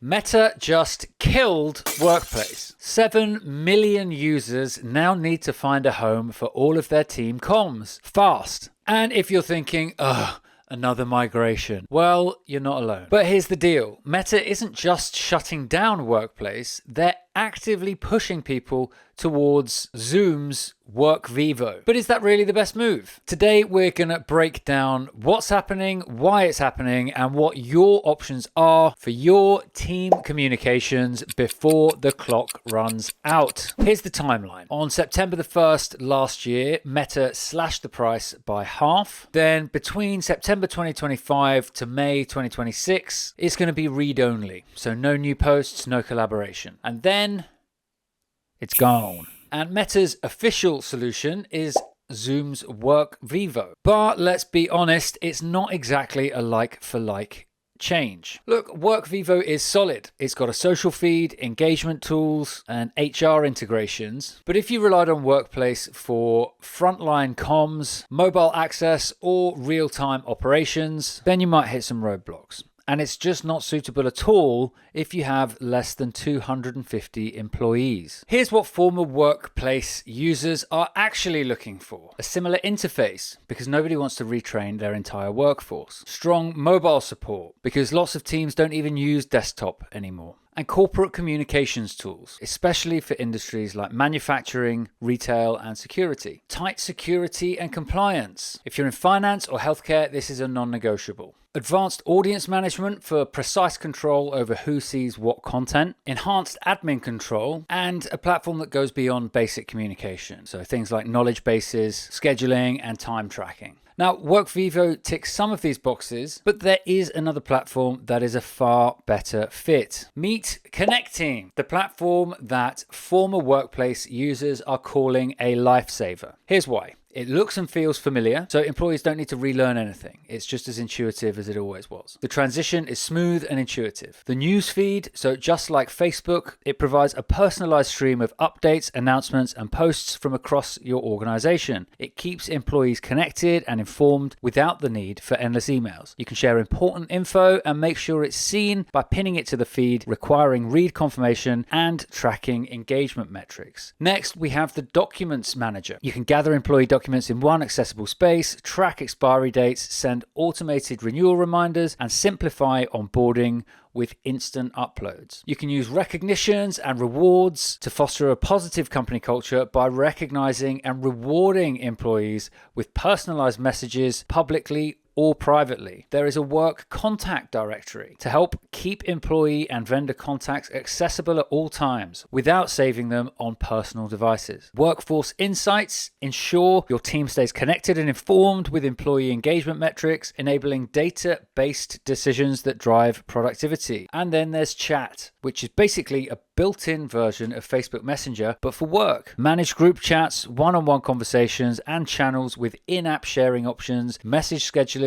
Meta just killed Workplace. 7 million users now need to find a home for all of their team comms fast. And if you're thinking, ugh, another migration. Well, you're not alone. But here's the deal. Meta isn't just shutting down Workplace, they're actively pushing people towards Zoom's Workvivo. But is that really the best move? Today, we're going to break down what's happening, why it's happening, and what your options are for your team communications before the clock runs out. Here's the timeline. On September the 1st last year, Meta slashed the price by half. Then between September 2025 to May 2026, it's going to be read-only. So no new posts, no collaboration. And then it's gone. And Meta's official solution is Zoom's Workvivo. But let's be honest, it's not exactly a like-for-like change. Look, Workvivo is solid. It's got a social feed, engagement tools, and HR integrations. But if you relied on Workplace for frontline comms, mobile access, or real-time operations, then you might hit some roadblocks. And it's just not suitable at all if you have less than 250 employees. Here's what former Workplace users are actually looking for. A similar interface, because nobody wants to retrain their entire workforce. Strong mobile support, because lots of teams don't even use desktop anymore. And corporate communications tools, especially for industries like manufacturing, retail, and security. Tight security and compliance. If you're in finance or healthcare, this is a non-negotiable. Advanced audience management for precise control over who sees what content. Enhanced admin control, and a platform that goes beyond basic communication. So things like knowledge bases, scheduling, and time tracking. Now, Workvivo ticks some of these boxes, but there is another platform that is a far better fit. Meet Connecteam, the platform that former Workplace users are calling a lifesaver. Here's why. It looks and feels familiar, so employees don't need to relearn anything. It's just as intuitive as it always was. The transition is smooth and intuitive. The news feed, so just like Facebook, it provides a personalized stream of updates, announcements, and posts from across your organization. It keeps employees connected and informed without the need for endless emails. You can share important info and make sure it's seen by pinning it to the feed, requiring read confirmation and tracking engagement metrics. Next, we have the Documents Manager. You can gather employee documents in one accessible space, track expiry dates, send automated renewal reminders, and simplify onboarding with instant uploads. You can use recognitions and rewards to foster a positive company culture by recognizing and rewarding employees with personalized messages publicly or privately. There is a work contact directory to help keep employee and vendor contacts accessible at all times without saving them on personal devices. Workforce insights ensure your team stays connected and informed with employee engagement metrics, enabling data-based decisions that drive productivity. And then there's chat, which is basically a built-in version of Facebook Messenger, but for work. Manage group chats, one-on-one conversations, and channels with in-app sharing options, message scheduling,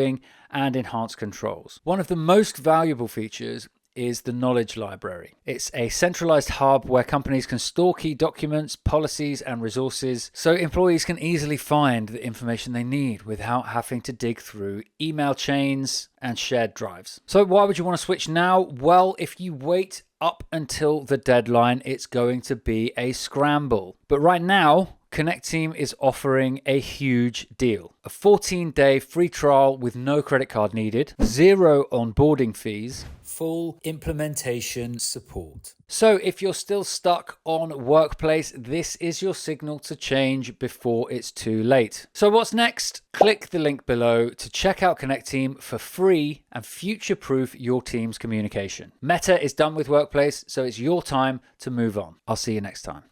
and enhanced controls. One of the most valuable features is the Knowledge Library. It's a centralized hub where companies can store key documents, policies, and resources so employees can easily find the information they need without having to dig through email chains and shared drives. So why would you want to switch now? Well, if you wait up until the deadline, it's going to be a scramble. But right now, Connecteam is offering a huge deal. A 14-day free trial with no credit card needed, 0 onboarding fees, full implementation support. So if you're still stuck on Workplace, this is your signal to change before it's too late. So what's next? Click the link below to check out Connecteam for free and future-proof your team's communication. Meta is done with Workplace, so it's your time to move on. I'll see you next time.